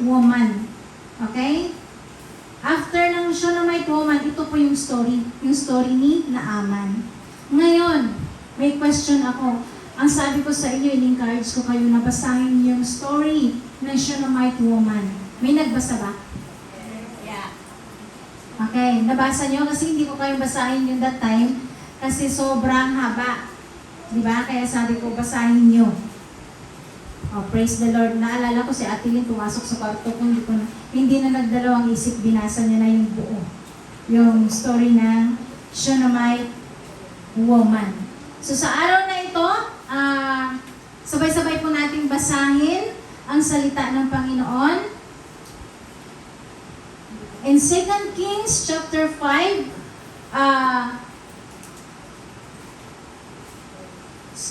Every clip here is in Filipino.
woman. Okay? After ng Shunammite woman, ito po yung story ni Naaman. Ngayon, may question ako. Ang sabi ko sa inyo, in-encourage ko kayo na basahin yung story ng Shunammite woman. May nagbasa ba? Yeah. Okay, nabasa nyo? Kasi hindi ko kayo basahin yung that time kasi sobrang haba. Diba? Kaya sabi ko, basahin nyo. Oh, praise the Lord. Naalala ko si Ate Lynn pumasok sa kwarto ko, hindi na nagdalawang isip, binasa niya na yung buo. Yung story ng Shunammite woman. So sa araw na ito, sabay-sabay po nating basahin ang salita ng Panginoon. In 2 Kings chapter 5,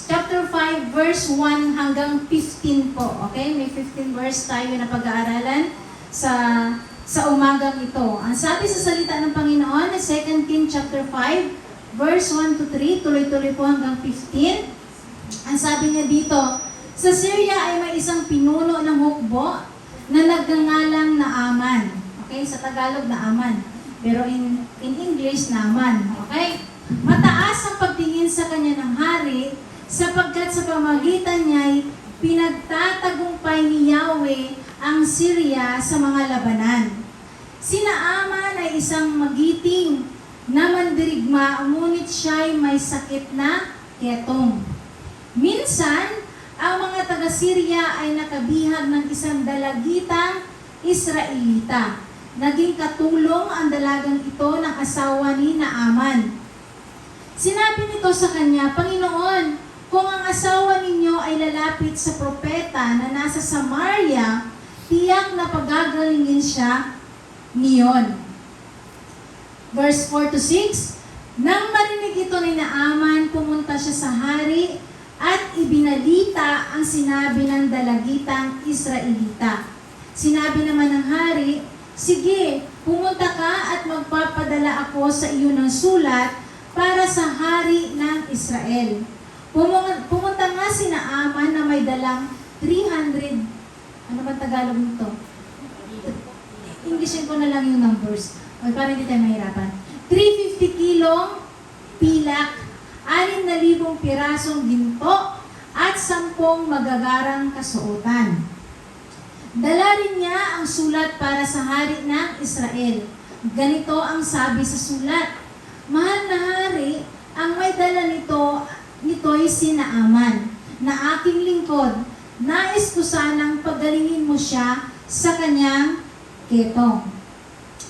chapter 5 verse 1 hanggang 15 po. Okay? May 15 verse tayo na pag-aaralan sa umagang ito. Ang sabi sa salita ng Panginoon, 2 Kings chapter 5 verse 1 to 3, tuloy-tuloy po hanggang 15. Ang sabi niya dito, sa Syria ay may isang pinuno ng hukbo na nagngangalang Naaman. Okay? Sa Tagalog, Naaman. Pero in English, Naaman. Okay? Mataas ang pagtingin sa kanya ng hari, sapagkat sa pamagitan niya'y pinagtatagumpay ni Yahweh ang Syria sa mga labanan. Si Naaman ay isang magiting na mandirigma, ngunit siya'y may sakit na ketong. Minsan, ang mga taga-Syria ay nakabihag ng isang dalagitang Israelita. Naging katulong ang dalagang ito ng asawa ni Naaman. Sinabi nito sa kanya, Panginoon, kung ang asawa ninyo ay lalapit sa propeta na nasa Samaria, tiyak na pagagalingin siya niyon. Verse 4 to 6, nang marinig ito ni Naaman, pumunta siya sa hari at ibinalita ang sinabi ng dalagitang Israelita. Sinabi naman ng hari, sige, pumunta ka at magpapadala ako sa iyo ng sulat para sa hari ng Israel. Pumunta nga si Naaman na may dalang 300, ano ba Tagalog nito? Englishin ko na lang yung numbers. O, para hindi tayo mahirapan. 350 kilong pilak, 6,000 pirasong ginto, at 10 magagarang kasuotan. Dala rin niya ang sulat para sa hari ng Israel. Ganito ang sabi sa sulat, Mahal na hari, ang may dala nito'y si Naaman, na aking lingkod. Nais ko sanang pagalingin mo siya sa kanyang ketong.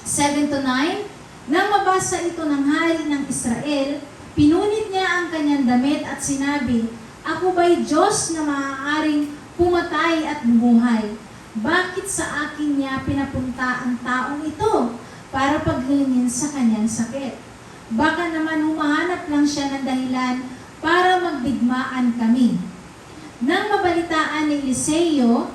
7 to 9, nang mabasa ito ng hari ng Israel, pinunit niya ang kanyang damit at sinabi, Ako ba'y Diyos na maaaring pumatay at bumuhay? Bakit sa akin niya pinapunta ang taong ito para paglingin sa kanyang sakit? Baka naman humahanap lang siya ng dahilan para magdigmaan kami. Nang mabalitaan ni Eliseo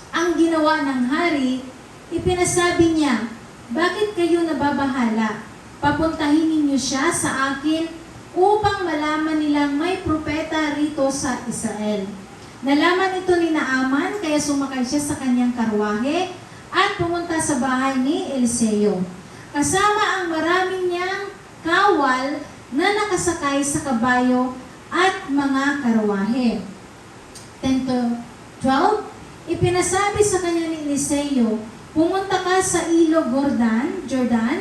ang ginawa ng hari, ipinasabi niya, Bakit kayo nababahala? Papuntahin ninyo siya sa akin upang malaman nilang may propeta rito sa Israel. Nalaman ito ni Naaman, kaya sumakay siya sa kanyang karwahe at pumunta sa bahay ni Eliseo. Kasama ang maraming niyang kawal na nakasakay sa kabayo at mga karwahe. 10 to 12, ipinasabi sa kanya ni Eliseo, Pumunta ka sa ilog Jordan,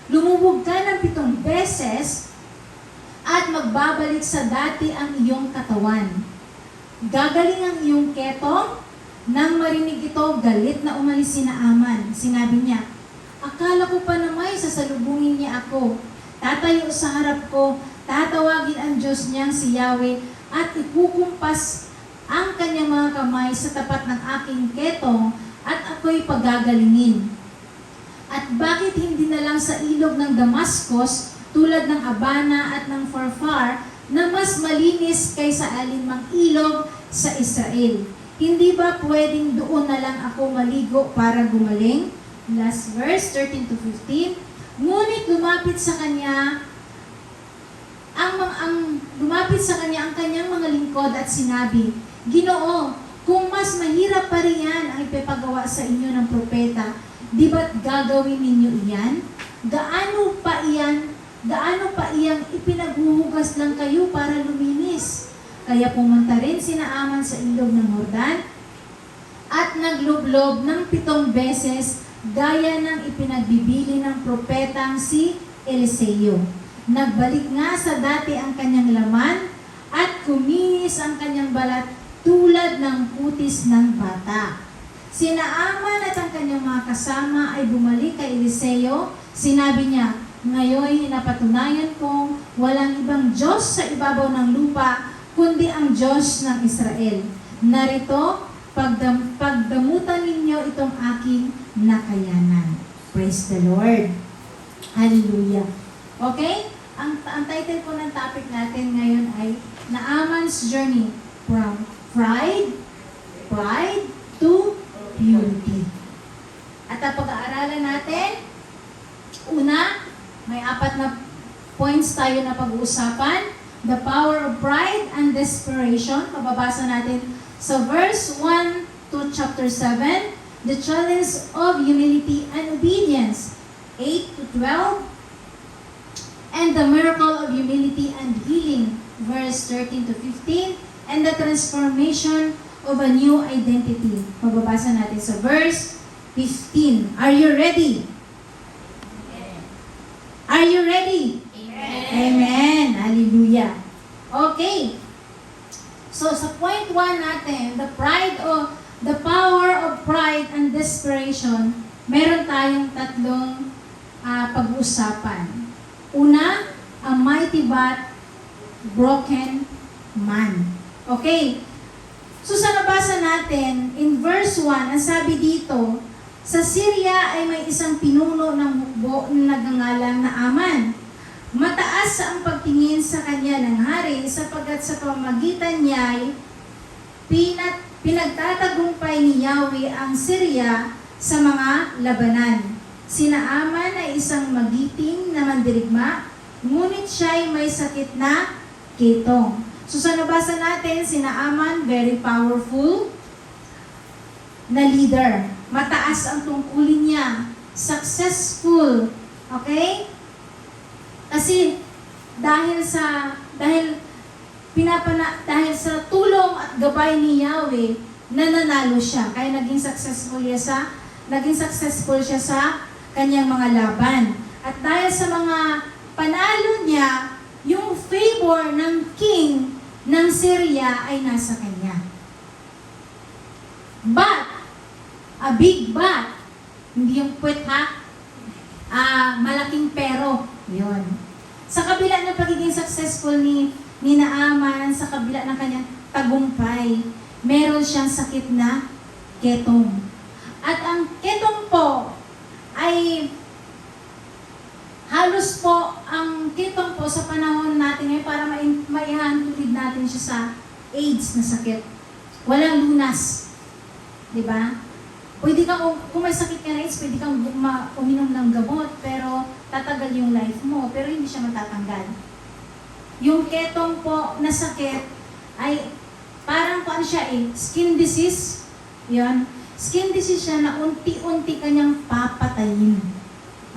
lumubog ka ng 7 beses, at magbabalik sa dati ang iyong katawan. Gagaling ang iyong ketong. Nang marinig ito, galit na umalis si Naaman. Sinabi niya, Akala ko pa namay sasalubungin niya ako. Tatayo sa harap ko, tatawagin ang Diyos niyang si Yahweh, at ikukumpas ang kanyang mga kamay sa tapat ng aking ketong, at ako'y pagagalingin. At bakit hindi na lang sa ilog ng Damascus, tulad ng Abana at ng Farfar, na mas malinis kaysa alinmang ilog sa Israel? Hindi ba pwedeng doon na lang ako maligo para gumaling? Last verse, 13 to 15. Ngunit lumapit sa kanya ang kanyang mga lingkod at sinabi, Ginoo, Kung mas mahirap pa rin yan ang ipapagawa sa inyo ng propeta, di ba't gagawin ninyo iyan? Gaano pa iyang ipinaghuhugas lang kayo para luminis? Kaya pumunta rin si Naaman sa ilog ng Jordan at naglublob ng 7 beses gaya ng ipinagbibili ng propetang si Eliseo. Nagbalik nga sa dati ang kanyang laman at kuminis ang kanyang balat tulad ng kutis ng bata. Si Naaman at ang kanyang mga kasama ay bumalik kay Eliseo. Sinabi niya, ngayon napatunayan kong walang ibang Diyos sa ibabaw ng lupa kundi ang Diyos ng Israel. Narito, pagdamutan ninyo itong aking nakayanan. Praise the Lord. Hallelujah. Okay? Ang title po ng topic natin ngayon ay Naaman's Journey from Pride to Purity. At ang pag-aaralan natin, una, may 4 na points tayo na pag-uusapan. The power of pride and desperation. Mababasa natin sa verse 1 to chapter 7. The challenge of humility and obedience. 8 to 12. And the miracle of humility and healing. Verse 13 to 15. And the transformation of a new identity. Mababasa natin sa verse 15. Are you ready? Are you ready? Amen. Amen. Hallelujah. Okay. So sa point 1 natin, the power of pride and desperation, meron tayong 3 pag-uusapan. Una, a mighty but broken man. Okay. So sa nabasa natin, in verse 1, ang sabi dito, sa Syria ay may isang pinuno ng hukbo na nagngangalang Naaman. Mataas ang pagtingin sa kanya ng hari sapagkat sa pamamagitan niya ay pinagtatagumpay ni Yahweh ang Syria sa mga labanan. Si Naaman ay isang magiting na mandirigma, ngunit siya ay may sakit na ketong. So sa nabasa natin, si Naaman, very powerful na leader. Mataas ang tungkulin niya. Successful. Okay? Kasi dahil sa tulong at gabay ni Yahweh, nananalo siya. Kaya naging successful siya sa kanyang mga laban. At dahil sa mga panalo niya, yung favor ng king ng Syria ay nasa kanya. But, a big but, hindi yung puwet ha, malaking pero, yun. Sa kabila ng pagiging successful ni Naaman, sa kabila ng kanyang tagumpay, meron siyang sakit na ketong. At ang ketong po ay halos po, ang ketong po sa panahon natin ngayon para maihandulid natin siya sa AIDS na sakit. Walang lunas. Diba? Pwede kang, kung may sakit ka na AIDS, pwede kang uminom ng gamot, pero tatagal yung life mo, pero hindi siya matatanggal. Yung ketong po na sakit ay parang siya skin disease. Yan. Skin disease siya na unti-unti kanyang papatayin.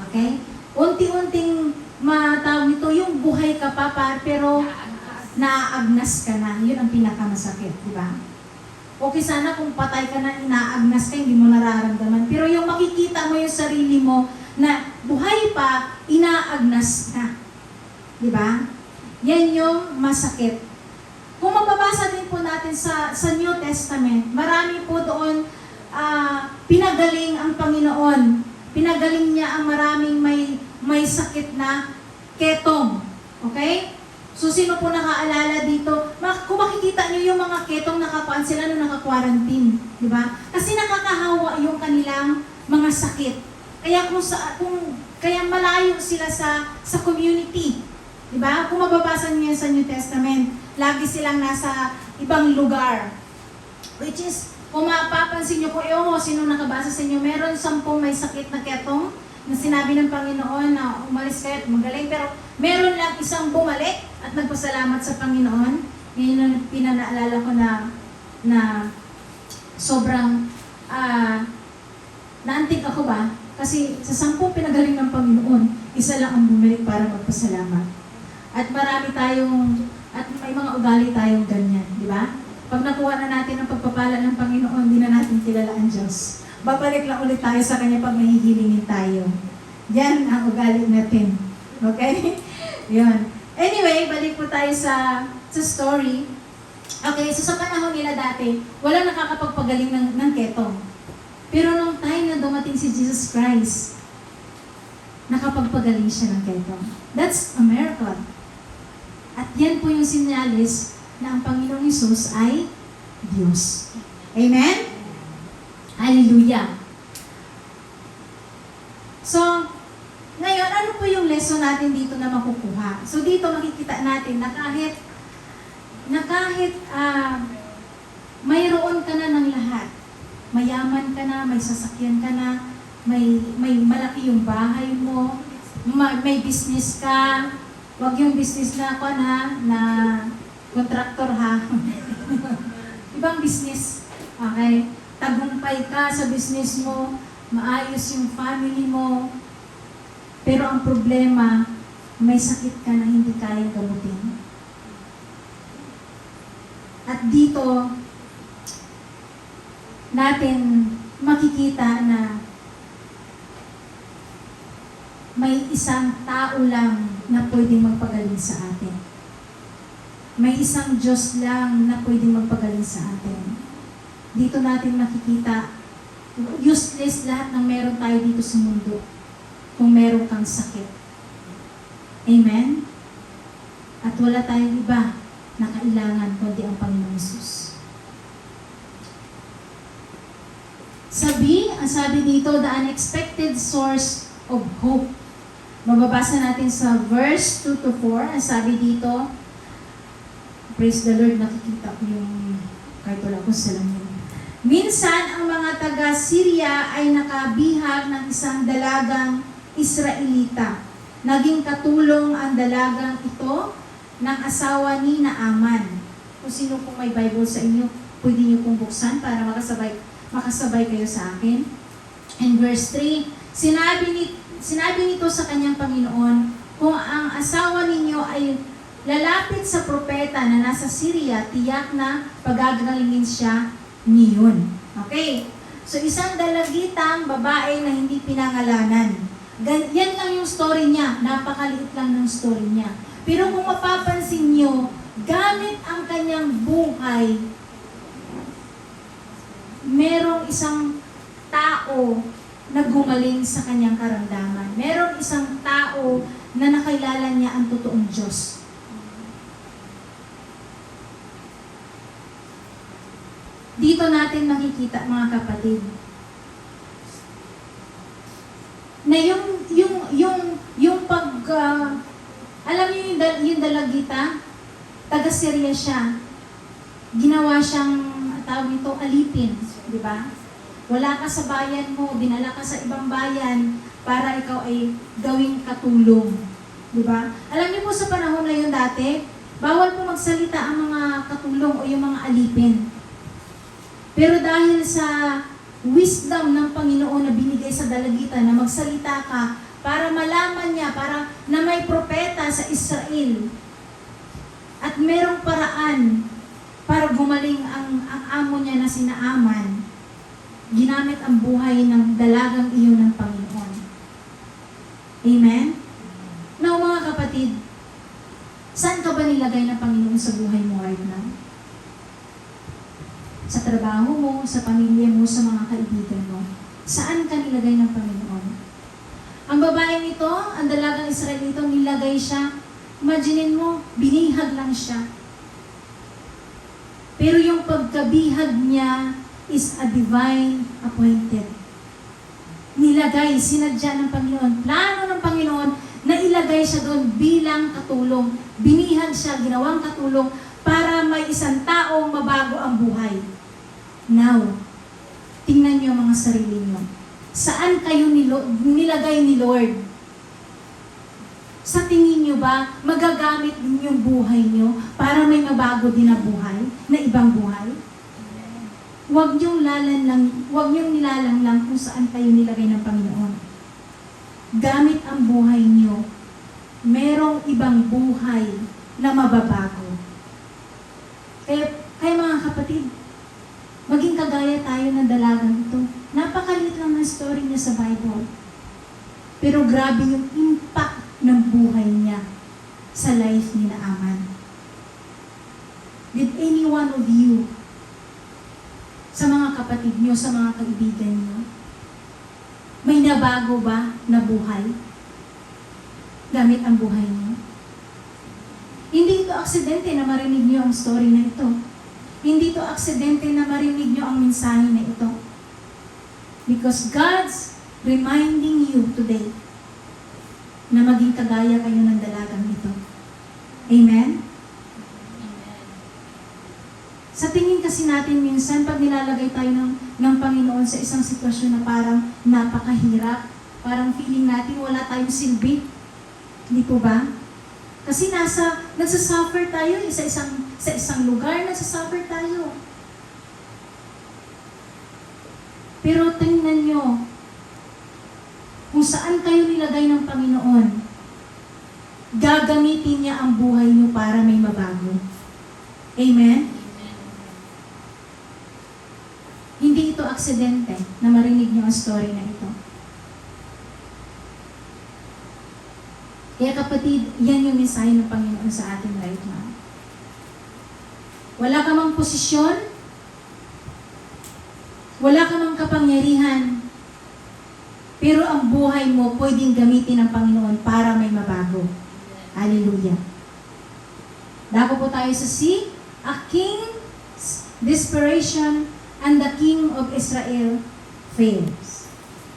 Okay? Unti-unting matawag ito, yung buhay ka pa, pero naaagnas ka na. Yun ang pinakamasakit, di ba? Okay sana kung patay ka na, inaagnas ka, hindi mo nararamdaman. Pero yung makikita mo yung sarili mo na buhay pa, inaagnas ka. Di ba? Yan yung masakit. Kung mababasa din po natin sa New Testament, marami po doon pinagaling ang Panginoon. Pinagaling niya ang maraming may sakit na ketong. Okay? So, sino po nakaalala dito? Kung makikita niyo yung mga ketong nakakuan sila nung naka-quarantine. Di ba? Kasi nakakahawa yung kanilang mga sakit. Kaya kaya malayo sila sa community. Di ba? Kung mababasa niyo sa New Testament, lagi silang nasa ibang lugar. Which is, kung mapapansin niyo po, sino nakabasa sa inyo, meron 10 may sakit na ketong na sinabi ng Panginoon na umalis kayo at magaling. Pero meron lang isang bumalik at nagpasalamat sa Panginoon. Ngayon ang pinanaalala ko na sobrang naantig ako ba? Kasi sa 10 pinagaling ng Panginoon, isa lang ang bumalik para magpasalamat. At marami tayong, at may mga ugali tayong ganyan, di ba? Pag nakuha na natin ang pagpapala ng Panginoon, hindi na natin kilala ang Diyos. Babalik lang ulit tayo sa Kanya pag mahihilingin tayo. Yan ang ugali natin. Okay? Yan. Anyway, balik po tayo sa story. Okay, so sa panahon nila dati, walang nakakapagpagaling ng ketong. Pero nung time na dumating si Jesus Christ, nakapagpagaling siya ng ketong. That's a miracle. At yan po yung sinyalis na ang Panginoong Hesus ay Diyos. Amen? Hallelujah. So, ngayon, ano po yung lesson natin dito na makukuha? So, dito makikita natin na kahit mayroon ka na ng lahat, mayaman ka na, may sasakyan ka na, may malaki yung bahay mo, may business ka, wag yung business na na contractor ha. Ibang business. Okay? Tagumpay ka sa business mo, maayos yung family mo, pero ang problema, may sakit ka na hindi kayang gamutin. At dito, natin makikita na may isang tao lang na pwedeng magpagaling sa atin. May isang Diyos lang na pwedeng magpagaling sa atin. Dito natin makikita, useless lahat ng meron tayo dito sa mundo kung meron kang sakit. Amen? At wala tayong iba na kailangan kundi ang Panginoong Hesus. Sabi dito, the unexpected source of hope. Mababasa natin sa verse 2 to 4. Ang sabi dito, praise the Lord, nakikita ko yung kahit wala ko sa lamin. Minsan, ang mga taga-Syria ay nakabihag ng isang dalagang Israelita. Naging katulong ang dalagang ito ng asawa ni Naaman. Kung sino pong may Bible sa inyo, pwede niyo pong buksan para makasabay kayo sa akin. In verse 3, sinabi nito sa kanyang Panginoon, kung ang asawa ninyo ay lalapit sa propeta na nasa Syria, tiyak na pagagalingin siya niyon. Okay? So isang dalagitang babae na hindi pinangalanan. Yan lang yung story niya. Napakaliit lang ng story niya. Pero kung mapapansin niyo, gamit ang kanyang buhay, merong isang tao na gumaling sa kanyang karamdaman. Merong isang tao na nakilala niya ang totoong Diyos. Dito natin makikita, mga kapatid, na alam niyo yung dalagita, taga-Syria siya, ginawa siyang, tawag nito, alipin, di ba? Wala ka sa bayan mo, dinala ka sa ibang bayan para ikaw ay gawing katulong. Di ba? Alam niyo po sa panahon na yun dati, bawal po magsalita ang mga katulong o yung mga alipin. Pero dahil sa wisdom ng Panginoon na binigay sa dalagita na magsalita ka para malaman niya, para na may propeta sa Israel at merong paraan para gumaling ang amo niya na si Naaman, ginamit ang buhay ng dalagang iyon ng Panginoon. Amen? Now, mga kapatid, saan ka ba nilagay ng Panginoon sa buhay mo right now? Sa trabaho mo, sa pamilya mo, sa mga kaibigan mo. Saan ka nilagay ng Panginoon? Ang babaeng ito, ang dalagang Israelito, nilagay siya. Imaginin mo, binihag lang siya. Pero yung pagkabihag niya is a divine appointed. Nilagay, sinadya ng Panginoon, plano ng Panginoon na ilagay siya doon bilang katulong. Binihag siya, ginawang katulong para may isang taong mabago ang buhay. Now, tingnan niyo mga sarili niyo. Saan kayo nilagay ni Lord? Sa tingin niyo ba, magagamit din yung buhay niyo para may mabago din na buhay, na ibang buhay? huwag niyong nilalang lang kung saan kayo nilagay ng Panginoon. Gamit ang buhay niyo, merong ibang buhay na mababago. Kaya mga kapatid, maging kagaya tayo ng dalagang ito. Napakaliit lang ng story niya sa Bible. Pero grabe yung impact ng buhay niya sa life ni Naaman. Did any one of you, sa mga kapatid niyo, sa mga kaibigan niyo, may nabago ba na buhay? Gamit ang buhay niyo? Hindi ito aksidente na marinig niyo ang story na ito. Hindi ito aksidente na marinig niyo ang mensahe na ito. Because God's reminding you today na maging kagaya kayo ng dalagang ito. Amen? Sa tingin kasi natin minsan, pag nilalagay tayo ng Panginoon sa isang sitwasyon na parang napakahirap, parang feeling natin wala tayong silbi. Hindi po ba? Kasi nagsasuffer tayo sa isang lugar, nagsasuffer tayo. Pero tingnan nyo, kung saan kayo nilagay ng Panginoon, gagamitin niya ang buhay niyo para may mabago. Amen? Hindi ito aksidente na marinig niyo ang story na ito. Kaya kapatid, yan yung mensahe ng Panginoon sa atin right now. Wala ka mang posisyon, wala ka mang kapangyarihan, pero ang buhay mo pwedeng gamitin ng Panginoon para may mabago. Hallelujah. Dako po tayo sa C, a king's desperation and the king of Israel fails.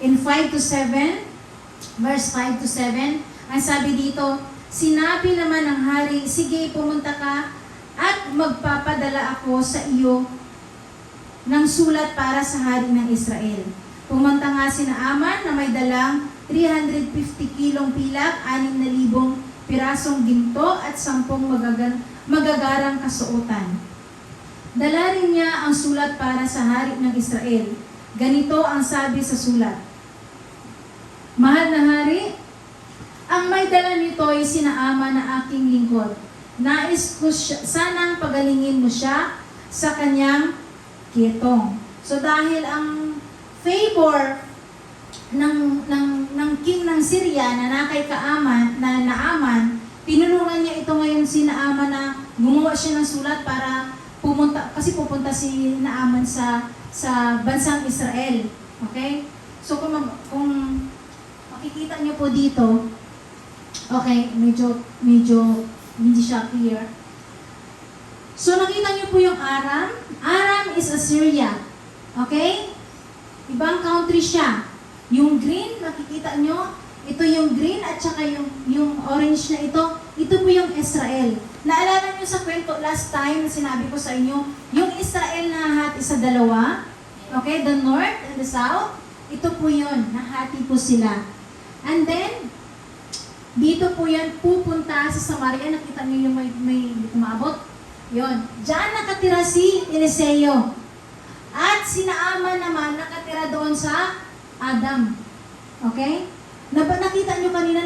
In 5-7, verse 5-7, ang sabi dito, sinabi naman ng hari, sige, pumunta ka at magpapadala ako sa iyo ng sulat para sa hari ng Israel. Pumunta nga si Naaman na may dalang 350 kilong pilak, 6,000 pirasong ginto at 10 magagarang kasuotan. Dala rin niya ang sulat para sa hari ng Israel. Ganito ang sabi sa sulat. Mahal na hari, ang may dala nito ay si Naaman na aking lingkod. Nais ko sanang pagalingin mo siya sa kanyang kitong. So dahil ang favor ng king ng Syria na nakay Naaman, tinulungan niya ito ngayon si Naaman na gumawa siya ng sulat para pupunta si Naaman sa bansang Israel. Okay? So kung makikita niyo po dito, okay, medyo hindi siya clear. So nakita niyo po yung Aram. Aram is Assyria. Okay? Ibang country siya. Yung green, nakikita nyo, ito yung green at saka yung orange na ito po yung Israel. Naalala nyo sa kwento last time na sinabi ko sa inyo, yung Israel na hati sa dalawa, okay, the north and the south, ito po yun, nahati po sila. And then, dito po yan pupunta sa Samaria, nakita nyo yung may umabot? Yun. Diyan nakatira si Eliseo. At si Naaman naman nakatira doon sa Adam. Okay? Nakita nyo kanina,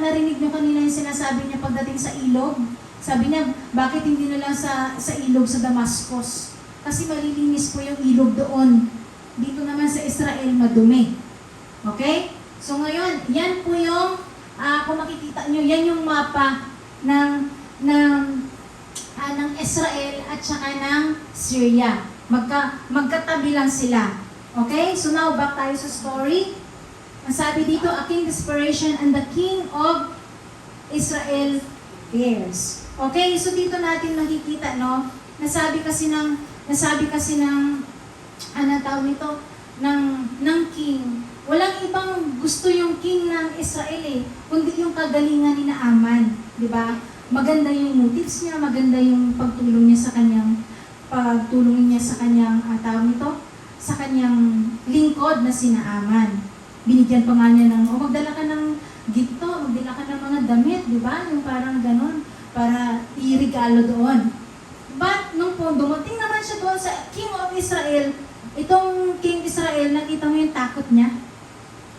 narinig nyo kanina yung sinasabi niya pagdating sa ilog. Sabi niya, bakit hindi na lang sa ilog sa Damascus? Kasi malilinis po yung ilog doon. Dito naman sa Israel, madumi. Okay? So ngayon, yan po yung, kung makikita nyo, yan yung mapa ng Israel at saka ng Syria. Magkatabi lang sila. Okay? So now, back tayo sa story. Ang sabi dito, a king desperation and the king of Israel fears. Okay? So dito natin makikita, no? Nasabi kasi ng anong tawag nito? Ng king. Walang ibang gusto yung king ng Israel kundi yung kagalingan ni Naaman. Di ba? Maganda yung motives niya, maganda yung pagtulong niya sa kanyang tawag nito, sa kanyang lingkod na si Naaman. Binigyan pa nga niya magdala ka ng ginto, magdala ka ng mga damit, di ba? Yung parang ganon, para iregalo doon. But, nung po dumating naman siya doon sa King of Israel, itong King Israel, nakita mo yung takot niya?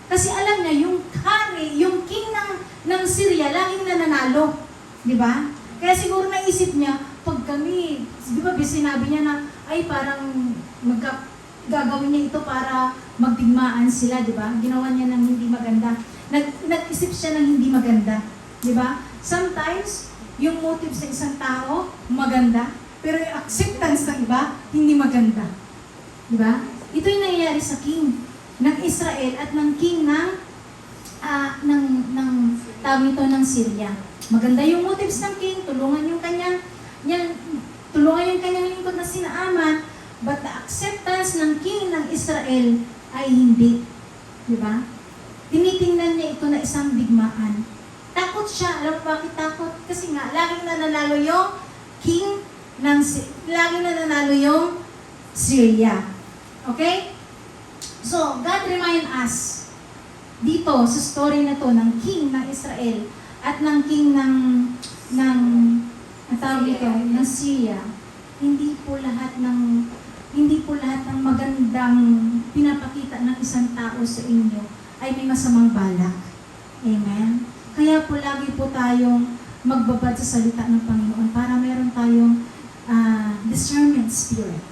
Kasi alam niya, yung hari, yung king ng Syria, laging nananalo. Di ba? Kaya siguro naisip niya, pag kami, di ba sinabi niya na, ay parang gagawin niya ito para magdigmaan sila, di ba? Ginawa niya ng hindi maganda. Nag-isip siya ng hindi maganda. Di ba? Sometimes, yung motive sa isang tao, maganda. Pero yung acceptance ng iba, hindi maganda. Di ba? Ito yung nangyayari sa king ng Israel at ng king ng tawag ito ng Syria. Maganda yung motives ng king, tulungan yung kanyang lingkod na si Naaman, but the acceptance ng king ng Israel ay hindi. Di ba? Tinitingnan niya ito na isang digmaan. Takot siya. Alam mo bakit takot? Kasi nga, laging nananalo yung king laging nananalo yung Syria. Okay? So, God remind us dito sa story na to ng king ng Israel at ng king ng Syria, hindi po lahat ng magandang pinapakita ng isang tao sa inyo ay may masamang balak. Amen? Kaya po lagi po tayong magbabad sa salita ng Panginoon para meron tayong discernment spirit.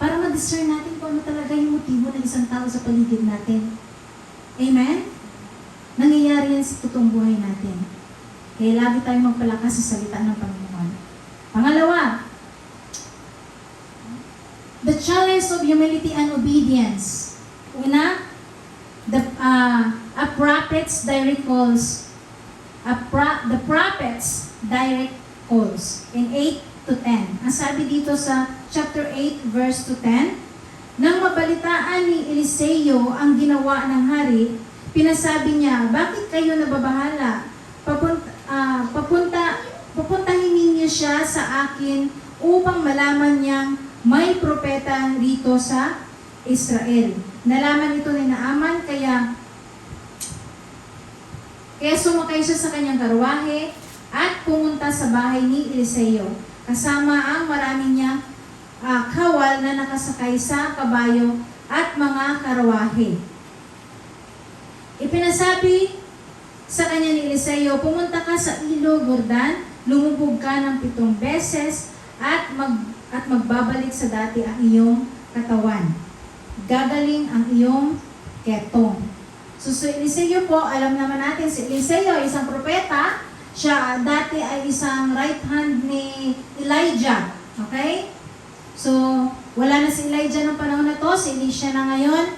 Para ma-discern natin kung ano talaga yung motibo ng isang tao sa paligid natin. Amen? Nangyayari yan sa totoong buhay natin. Kaya lagi tayong magpalakas sa salita ng Panginoon. Pangalawa, the challenge of humility and obedience. Una, a prophet's direct calls. The prophet's direct calls. In 8 to 10. Ang sabi dito sa chapter 8, verse to 10, nang mabalitaan ni Eliseo ang ginawa ng hari, pinasabi niya, bakit kayo nababahala? Papuntahin ninyo siya sa akin upang malaman niyang may propeta rito sa Israel. Nalaman ito ni Naaman, kaya sumakay siya sa kanyang karwahe at pumunta sa bahay ni Eliseo. Kasama ang marami niyang kawal na nakasakay sa kabayo at mga karwahe. Ipinasabi sa kanya ni Eliseo, pumunta ka sa ilog Jordan, lumubog ka ng 7 beses at magbabalik sa dati ang iyong katawan. Gagaling ang iyong ketong. So Eliseo po, alam naman natin si Eliseo, isang propeta. Siya dati ay isang right hand ni Elijah. Okay? So, wala na si Elijah ng panahon na to. Si Elisha na ngayon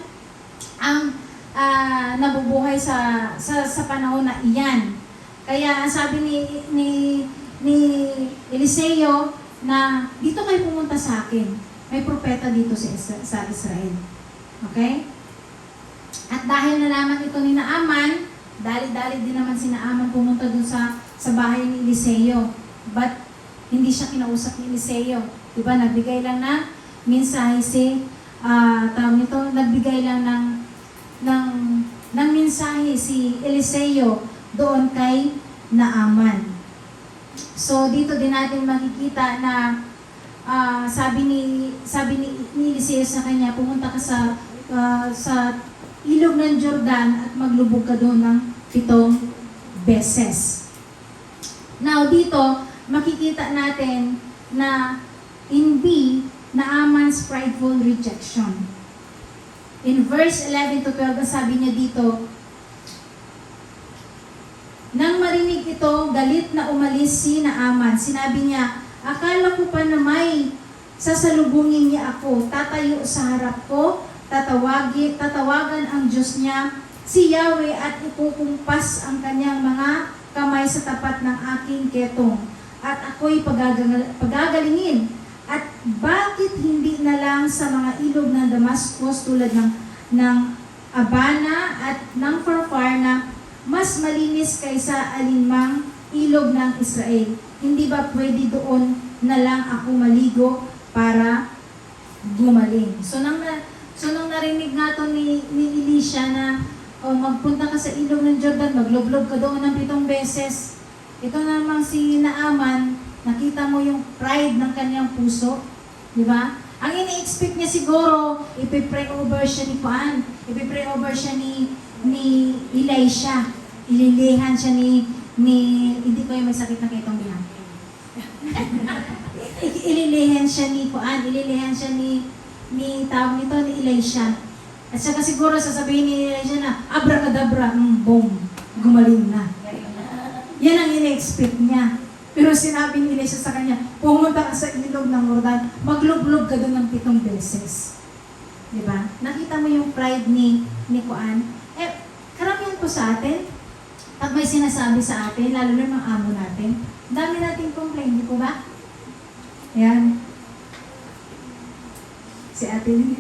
ang nabubuhay sa panahon na iyan. Kaya sabi ni Eliseo na dito kayo pumunta sa akin. May propeta dito sa Israel. Okay? At dahil nalaman ito ni Naaman, dali-dali din naman si Naaman pumunta dun sa bahay ni Eliseo. But hindi siya kinausap ni Eliseo. Diba? Nagbigay lang ng mensahe nagbigay lang ng mensahe si Eliseo doon kay Naaman. So dito din natin makikita na sabi ni Eliseo sa kanya, pumunta ka sa ilog ng Jordan at maglubog ka doon ng 7 beses. Now dito, makikita natin na in B, Naaman's prideful rejection. In verse 11 to 12, sabi niya dito, nang marinig ito, galit na umalis si Naaman. Sinabi niya, akala ko pa na may sasalubungin niya ako, tatayo sa harap ko, tatawagan ang Diyos niya, si Yahweh, at ipukumpas ang kanyang mga kamay sa tapat ng aking ketong, at ako'y pagagalingin. At bakit hindi na lang sa mga ilog ng Damascus tulad ng Abana at ng Farfar na mas malinis kaysa alinmang ilog ng Israel? Hindi ba pwede doon na lang ako maligo para gumaling? So nang narinig nga to ni Elisha na magpunta ka sa ilog ng Jordan, magloblob ka doon ng 7 beses. Ito namang si Naaman, nakita mo yung pride ng kanyang puso, di ba? Ang ini-expect niya siguro, ipipray over siya ni Juan, ipipray over siya ni Elisha, ililihan siya hindi ko yung may sakit na kitong bilang. Ililihan siya ni Juan, ililihan siya ni tawag nito, ni Elisha. At saka siguro sasabihin ni Elisha na, abracadabra, boom, gumaling na. Yan ang ini-expect niya. Pero sinabi ni Elisha sa kanya, pumunta ka sa ilog ng Jordan, maglublog ka doon ng 7 beses. Diba? Nakita mo yung pride ni Juan? Karamihan po sa atin, pag may sinasabi sa atin, lalo na yung mga amo natin, dami nating complain, di po ba? Yan. Si Ate Lynn,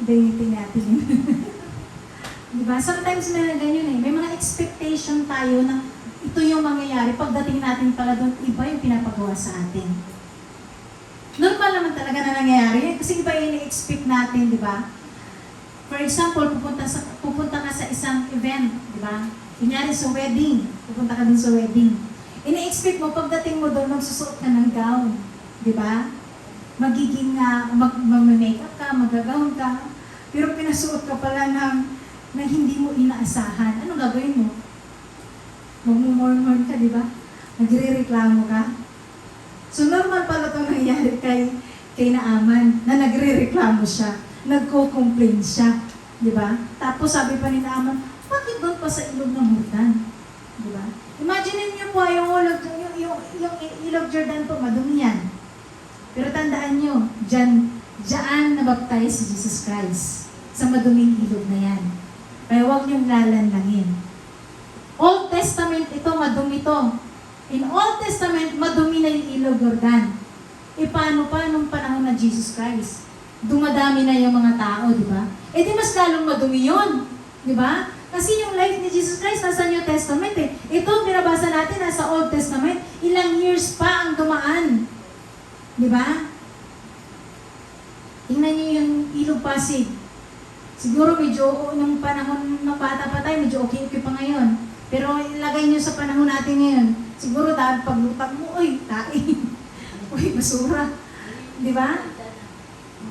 diniting natin yun. Diba? Sometimes may ganyan may mga expectation tayo na ito yung mangyayari. Pagdating natin pala doon, iba yung pinapagawa sa atin. Normal naman talaga na nangyayari kasi iba yung i-expect natin, di ba? For example, pupunta ka sa isang event, di ba? Kunyari sa wedding, pupunta ka dun sa wedding. Ini-expect mo, pagdating mo doon, magsusuot ka ng gown, di ba? Magiging, mag-makeup ka, mag-gown ka, pero pinasuot ka pala ng hindi mo inaasahan. Anong gagawin mo? Magmumormon ka, di ba? Nagre-reklamo ka. So, normal pala itong nangyayari kay Naaman, na nagre-reklamo siya, nagko-complain siya, di ba? Tapos sabi pa ni Naaman, bakit doon pa sa ilog ng Jordan? Di ba? Imagine niyo po, yung ilog Jordan po, madumi yan. Pero tandaan nyo, dyan nabaptize si Jesus Christ sa maduming ilog na yan. Kaya huwag niyong lalanlangin. Old Testament ito, madumi to. In Old Testament, madumi na yung ilog Jordan. Paano pa nung panahon na Jesus Christ? Dumadami na yung mga tao, di ba? Di mas lalong madumi yun. Di ba? Kasi yung life ni Jesus Christ nasa New Testament eh. Ito, binabasa natin nasa Old Testament, ilang years pa ang dumaan. Di ba? Tingnan niyo yung Ilog Pasig. Siguro medyo, nung panahon ng bata pa tayo, medyo okay pa ngayon. Pero ilagay niyo sa panahon natin ngayon, siguro dahil paglutang mo, uy, tae. Uy, basura. Di ba?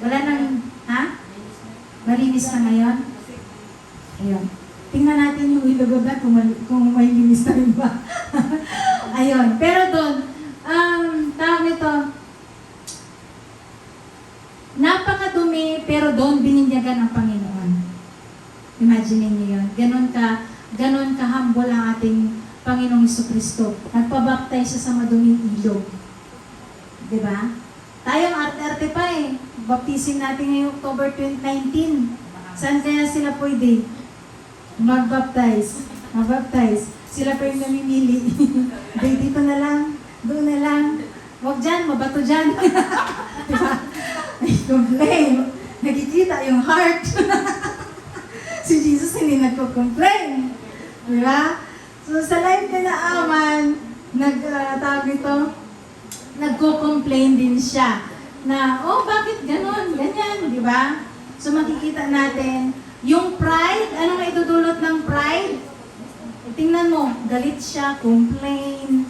Wala nang, malinis na ngayon? Ayun. Tingnan natin yung ilog na kung may linis na rin ba. Ayun. Pero doon, tawag ito, napakadumi, pero doon bininyagan ang Panginoon. Imagine niyo yun. Ganon ka humble ang ating Panginoong Jesucristo. Nagpabaptize siya sa maduming ilog. Diba? Tayong arte-arte pa eh. Baptisin natin ngayong October 2019. Saan kaya sila pwede? Mag-baptize. Sila pa yung namimili. Dito na lang. Doon na lang. Huwag dyan, mabato dyan. Diba? May complain. Nakikita yung heart. Si Jesus hindi nagko-complain. Diba? So sa life na Naaman, tawag ito, nagko-complain din siya. Na, bakit ganon? Ganyan, di ba? So makikita natin, yung pride, ano nga idudulot ng pride? Tingnan mo, galit siya, complain,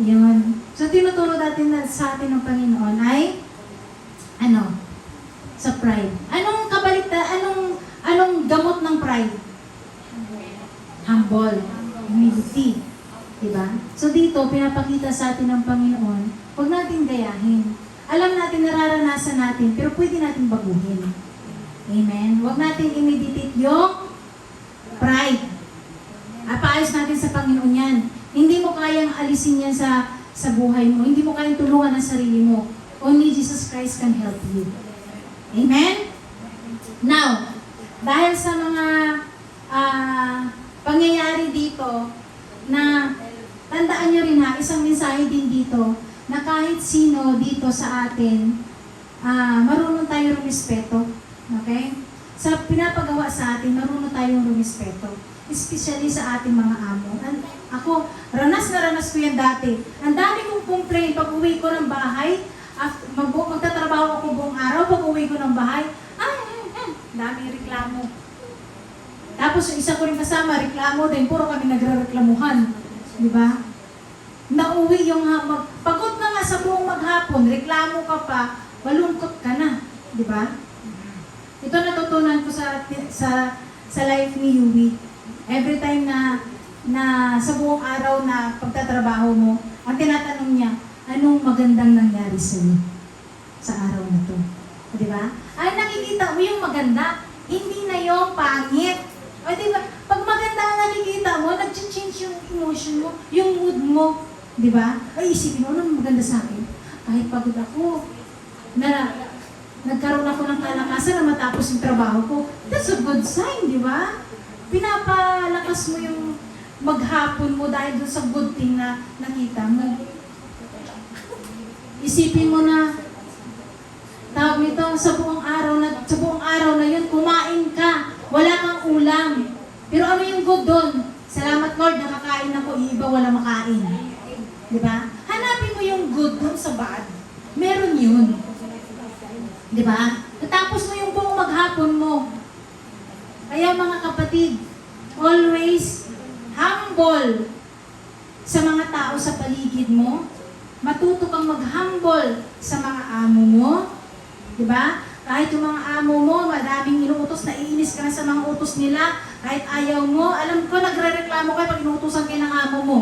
yun. So tinuturo natin sa atin ng Panginoon ay, sa pride. Anong gamot ng pride? Humble, humility. Diba? So dito, pinapakita sa atin ng Panginoon, huwag natin gayahin. Alam natin, nararanasan natin, pero pwede natin baguhin. Amen? Huwag natin i-meditate yung pride. Paayos natin sa Panginoon yan. Hindi mo kayang alisin yan sa buhay mo. Hindi mo kayang tulungan ang sarili mo. Only Jesus Christ can help you. Amen? Now, dahil sa mga pangyayari dito, na tandaan nyo rin isang mensahe din dito, na kahit sino dito sa atin, marunong tayo rumispeto. Okay? Sa pinapagawa sa atin, marunong tayong rumispeto. Especially sa ating mga amo. Ako, ranas ko yan dati. Ang dami kong complain pag uwi ko ng bahay, magtatrabaho ako buong araw, pag uwi ko ng bahay, dami reklamo. Tapos yung isa ko rin kasama, reklamo din, puro kami nagre-reklamuhan. Di ba? Nauwi yung pagod na nga sa buong maghapon, reklamo ka pa, malungkot ka na. Di ba? Ito natutunan ko sa life ni Yui. Every time na sa buong araw na pagtatrabaho mo, ang tinatanong niya, anong magandang nangyari sa iyo sa araw na to? Di ba? Ay, nakikita mo yung maganda, hindi na yung pangit. O di ba? Pag maganda ang nakikita mo, nag-change yung emotion mo, yung mood mo. Di ba? Ay, isipin mo, anong maganda sa akin? Kahit pagod ako, nagkaroon ako ng kalakasan na matapos yung trabaho ko. That's a good sign, di ba? Pinapalakas mo yung maghapon mo dahil dun sa good thing na nakita mo. Isipin mo na, tawag nito, sa buong araw na yun, kumain ka, wala kang ulam. Pero ano yung good doon? Salamat Lord, nakakain ako, iba wala makain. Di ba? Hanapin mo yung good doon sa bad. Meron yun. Di ba? Natapos mo yung buong maghapon mo. Kaya mga kapatid, always humble sa mga tao sa paligid mo. Matuto kang mag-humble sa mga amo mo. Di ba? Kahit yung mga amo mo, madaming inuutos, naiinis ka na sa mga utos nila, kahit ayaw mo, alam ko, nagre-reklamo kayo pag inuutosan kayo ng amo mo.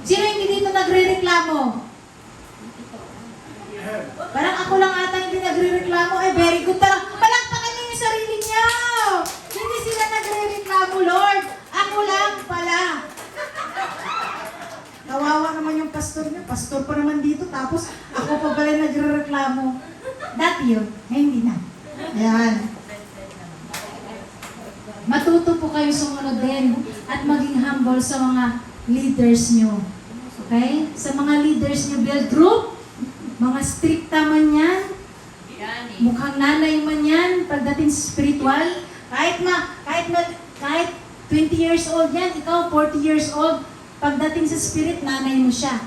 Sino hindi dito nagre-reklamo? Parang ako lang ata hindi nagre-reklamo. Very good talaga. Palakpakan niyo yung sarili niyo. Hindi sila nagre-reklamo, Lord. Ako lang pala. Kawawa naman yung pastor niya. Pastor pa naman dito. Tapos ako pa pala nagre-reklamo. Dati yun. Hindi na. Ayan. Matuto po kayo sumunod din at maging humble sa mga leaders niyo. Okay? Sa mga leaders niyo, build group. Mga stricta man yan, mukhang nanay man yan, pagdating spiritual, kahit 20 years old yan, ikaw 40 years old, pagdating sa spirit, nanay mo siya.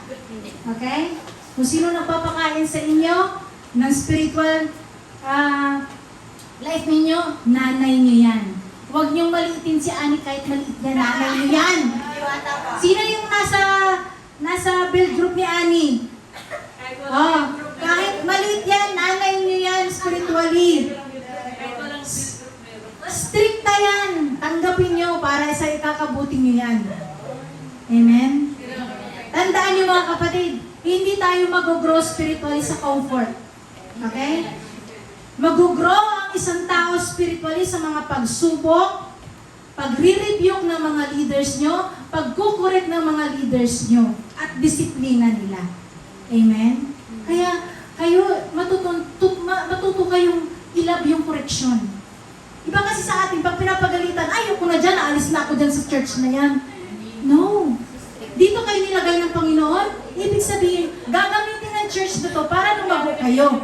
Okay? Kung sino nagpapakain sa inyo ng spiritual life ninyo, nanay niyo yan. Huwag niyong maliitin si Ani kahit maliit na nanay niyo yan. Sino yung nasa build group ni Ani? Oh, kahit maliit yan, nanay niyo yan spiritually. Stricta yan. Tanggapin niyo para sa ikakabuti niyo yan. Amen? Tandaan niyo mga kapatid, hindi tayo mag-grow spiritually sa comfort. Okay? Mag-grow ang isang tao spiritually sa mga pagsubok, pagre-rebuke ng mga leaders nyo, pagkukorek ng mga leaders nyo, at disiplina nila. Amen? Kaya kayo, matuto kayong ilab yung koreksyon. Iba kasi sa atin, pag pinapagalitan, ayoko na dyan, aalis na ako dyan sa church na yan. No. Dito kayo nilagay ng Panginoon, ibig sabihin, gagamitin ng church na to para lumago kayo.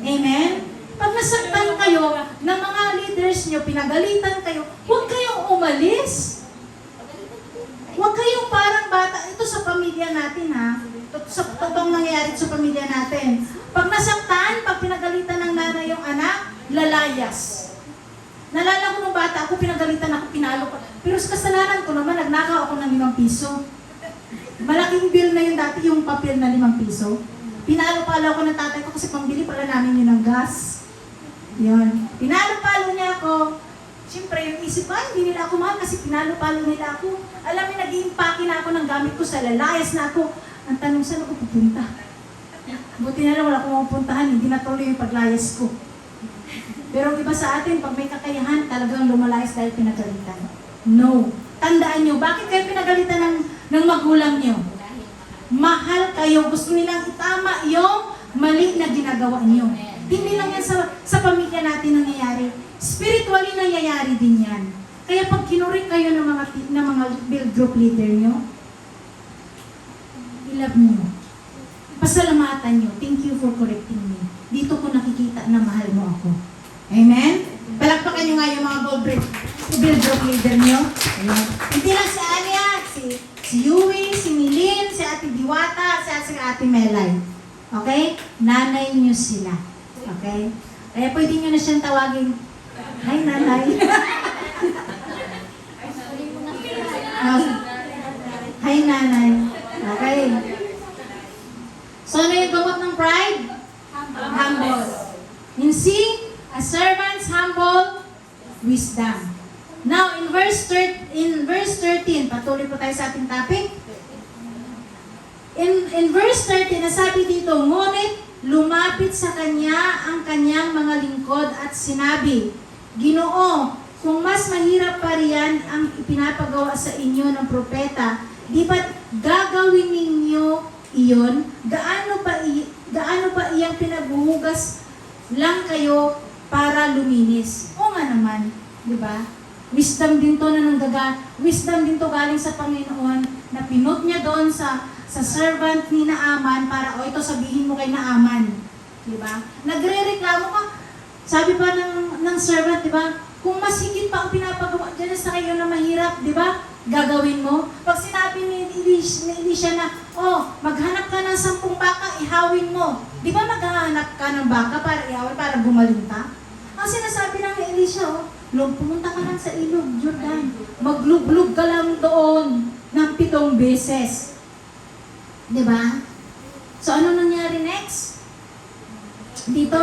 Amen? Pag nasaktan kayo ng mga leaders nyo, pinagalitan kayo, huwag kayong umalis. Huwag kayong parang bata. Ito sa pamilya natin ha. Sa totoong nangyayari sa pamilya natin. Pag nasaktan, pag pinagalitan ng nanay yung anak, lalayas. Nalala ko nung bata ako, pinagalitan ako, pinalo ko. Pero sa kasalanan ko naman, nagnakaw ako ng 5 piso. Malaking bill na yun dati, yung papel na 5 piso. Pinalo-palo ko ng tatay ko kasi pambili pala namin yun ng gas. Yun. Pinalo-palo niya ako. Siyempre, yung isip ko, hindi nila ako mahal kasi pinalo-palo nila ako. Alam mo, nag-iimpake na ako ng gamit ko sa lalayas na ako. Ang tanong, saan ako pupunta? Buti na lang wala akong pupuntahan, hindi natuloy yung paglayas ko. Pero iba sa atin, pag may kakayahan, talagang lumalayas dahil pinagalitan. No. Tandaan nyo, bakit kayo pinagalitan ng magulang nyo? Mahal kayo, gusto nilang itama yung mali na ginagawa nyo. Hindi lang yan sa pamilya natin nangyayari. Spiritually nangyayari din yan. Kaya pag kinurik kayo ng mga build group leader nyo, i-love nyo. Pasalamatan nyo. Thank you for correcting me. Dito ko nakikita na mahal mo ako. Amen? Palakpakan nyo nga yung mga build group leader nyo. Amen. Hindi lang si Anya, si Yui, si Milin, si Ate Diwata, si Ate Melay. Okay? Nanay nyo sila. Okay? Kaya pwede nyo na siyang tawagin, hi nanay. Hi nanay. Okay. So ano yung gamot ng pride? Humble. wisdom. Now, in verse 13, patuloy po tayo sa ating topic. In verse 13, nasabi dito, ngunit lumapit sa kanya ang kanyang mga lingkod at sinabi, Ginoo, kung mas mahirap pa riyan ang ipinapagawa sa inyo ng propeta, di ba't gagawin ninyo iyon? Gaano pa iyang pinaghuhugas lang kayo para luminis? O nga naman, di ba? Wisdom din to wisdom din to galing sa Panginoon na pinot niya doon sa servant ni Naaman para, ito sabihin mo kay Naaman. Di ba? Nagre-reklamo ka. Sabi pa ng servant, di ba? Kung mas higit pa ang pinapagawa dyan sa kayo na mahirap, di ba? Gagawin mo. Pag sinabi ni Elisha na, maghanap ka ng 10 baka, ihawin mo. Di ba maghahanap ka ng baka para ihawin, para gumaling ka? Ang sinasabi lang ni Elisha, pumunta ka lang sa ilog, Jordan. Maglublog ka lang doon ng 7 beses. Di ba? So, ano nangyari next? Dito,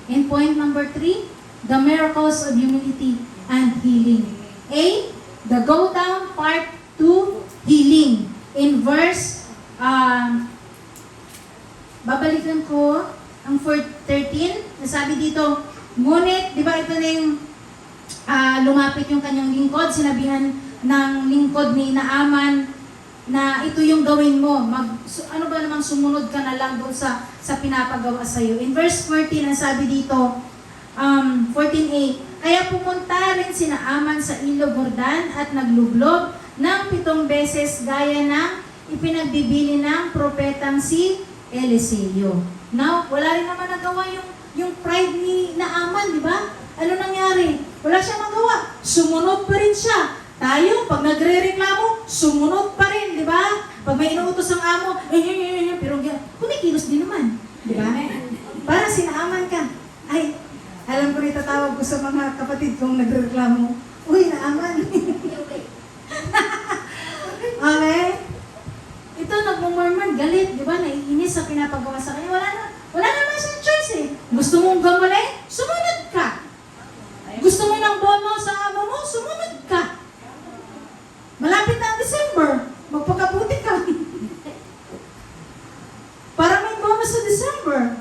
in point number 3, the miracles of humility and healing. A, the go down part 2, healing. In verse, babalikan ko ang 13, nasabi dito, ngunit, di ba ito na yung lumapit yung kanyang lingkod, sinabihan ng lingkod ni Naaman na ito yung gawin mo. Ano ba namang sumunod ka na lang doon sa pinapagawa sa iyo. In verse 14, ang sabi dito, 14a, kaya pumunta rin si Naaman sa ilog Jordan at naglublob ng 7 beses gaya ng ipinagbibili ng propetang si Eliseo. Now, wala rin naman nagawa yung pride ni Naaman, di ba? Ano nangyari? Wala siyang magawa. Sumunod pa rin siya. Tayo, pag nagre-reklamo, sumunod pa rin, di ba? Pag may inuutos ang amo, pero kumikilos din naman, di ba? Para sinaaman ka. Ay, alam ko rin tatawag ko sa mga kapatid kong nagre-reklamo. Uy, Naaman. Okay? Ito, nagmumurman, galit, di ba? Naiinis sa pinapagawa sa kanya. Wala naman siyang choice eh. Gusto mong gamulay? Sumunod ka. Gusto mo ng bono sa amo mo? Sumunod ka. Malapit na ang December. Magpakabuti ka. Para may bonus sa December.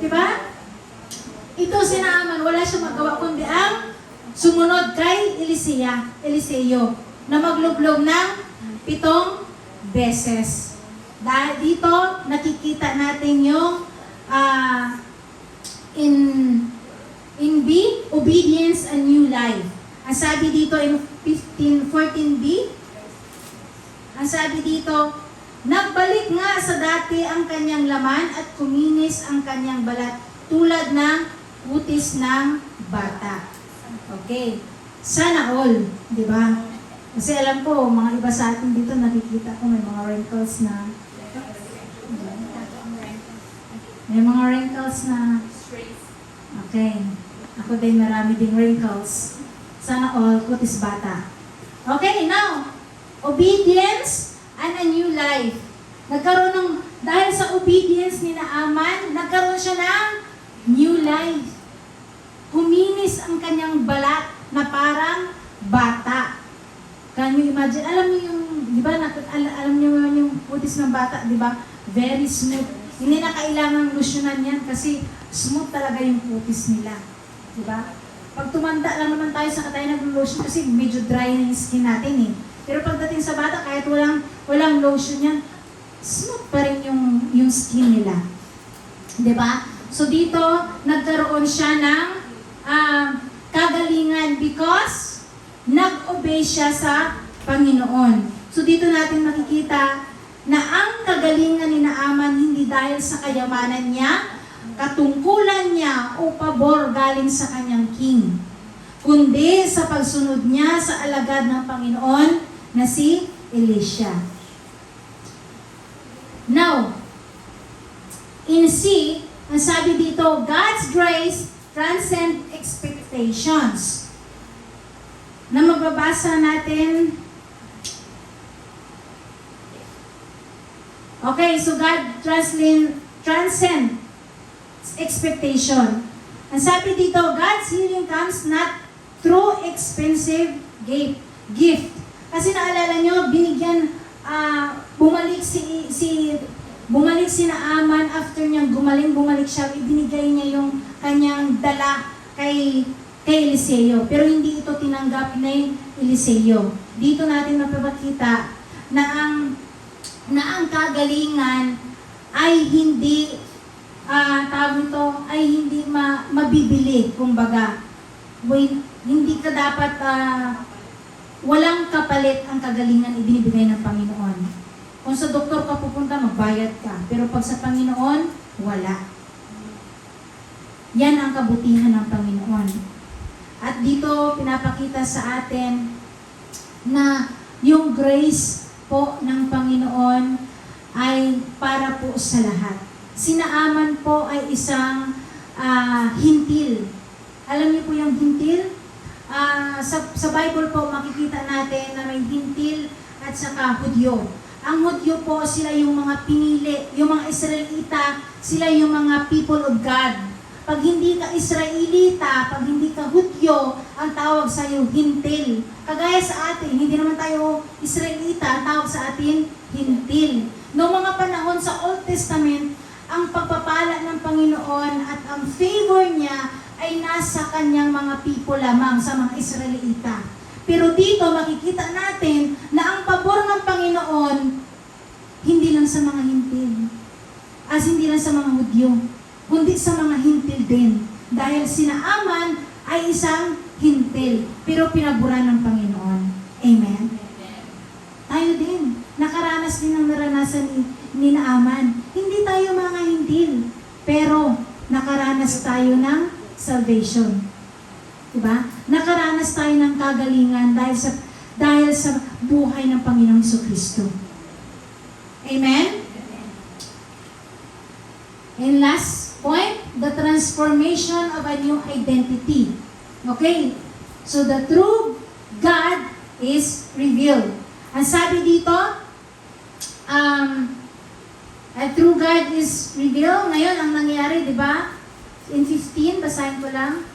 Diba? Ito si Naaman, wala siyang magawa kundi ang sumunod kay Eliseo na maglublog ng 7 beses. Dahil dito, nakikita natin yung in B, obedience and new life. Ang sabi dito in 14b, ang sabi dito, nagbalik nga sa dati ang kanyang laman at kuminis ang kanyang balat tulad ng kutis ng bata. Okay. Sana all, di ba? Kasi alam ko, mga iba sa atin dito, nakikita ko may mga wrinkles na okay. Ako din marami ding wrinkles. Sana all, kutis bata. Okay, now, obedience and a new life. Dahil sa obedience ni Naaman, nagkaroon siya ng new life. Huminis ang kanyang balat na parang bata. Can you imagine? Alam niyo yung, di ba, alam niyo yung kutis ng bata, di ba? Very smooth. Hindi na kailangang lotionan yan kasi smooth talaga yung kutis nila. Diba? Pag tumanda lang naman tayo sa tayo nag-lotion kasi medyo dry na yung skin natin eh. Pero pagdating sa bata, kahit walang lotion yan, smooth pa rin yung skin nila. Diba? So dito, nagkaroon siya ng kagalingan because nag-obey siya sa Panginoon. So dito natin makikita na ang kagalingan ni Naaman hindi dahil sa kayamanan niya, katungkulan niya o pabor galing sa kanyang king, kundi sa pagsunod niya sa alagad ng Panginoon na si Elisha. Now, in C, ang sabi dito, God's grace transcend expectations. Na magbabasa natin. Okay, so God transcend expectation. Ang sabi dito, God's healing comes not through expensive gift. Kasi naalala nyo, bumalik si Naaman after niyang bumalik siya, ibinigay niya yung kanyang dala kay Eliseo. Pero hindi ito tinanggap ni Eliseo. Dito natin mapapakita na ang kagalingan ay hindi mabibili, kumbaga. Hindi ka dapat walang kapalit ang kagalingan ibinibigay ng Panginoon. Kung sa doktor ka pupunta, magbayad ka. Pero pag sa Panginoon, wala. Yan ang kabutihan ng Panginoon. At dito, pinapakita sa atin na yung grace po ng Panginoon ay para po sa lahat. Si Naaman po ay isang hintil. Alam niyo po yung hintil? Sa Bible po, makikita natin na may hintil at saka Hudyo. Ang Hudyo po, sila yung mga pinili, yung mga Israelita, sila yung mga people of God. Pag hindi ka Israelita, pag hindi ka Hudyo, ang tawag sa iyo hintil. Kagaya sa atin, hindi naman tayo Israelita, ang tawag sa atin hintil. Noong mga panahon sa Old Testament, ang pagpapala ng Panginoon at ang favor niya ay nasa kanyang mga people lamang, sa mga Israelita. Pero dito makikita natin na ang pabor ng Panginoon hindi lang sa mga hintil. Hindi lang sa mga Hudyo, kundi sa mga hintil din. Dahil si Naaman ay isang hintil, pero pinaboran ng Panginoon. Amen? Tayo din, nakaranas din ang naranasan ni Naaman. Hindi tayo mga hintil, pero nakaranas tayo ng salvation. Diba? Nakaranas tayo ng kagalingan dahil sa buhay ng Panginoong Jesucristo. Amen? And last point, the transformation of a new identity. Okay? So the true God is revealed. Ang sabi dito, a true God is revealed. Ngayon, ang nangyari, di ba? In 15, basahin ko lang.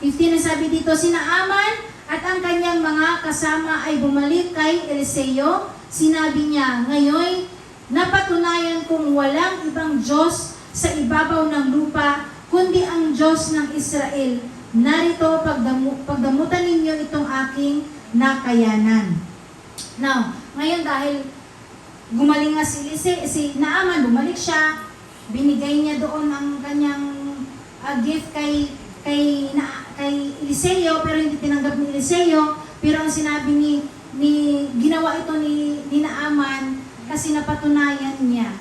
15 ang sabi dito, si Naaman at ang kanyang mga kasama ay bumalik kay Eliseo. Sinabi niya, ngayon, napatunayan kong walang ibang Diyos sa ibabaw ng lupa, kundi ang Diyos ng Israel. Narito, pagdamutan ninyo itong aking nakayanan. Now, ngayon dahil gumaling nga si Naaman, bumalik siya, binigay niya doon ang kanyang gift kay Eliseo, pero hindi tinanggap ni Eliseo. Pero ang sinabi ginawa ito ni Naaman kasi napatunayan niya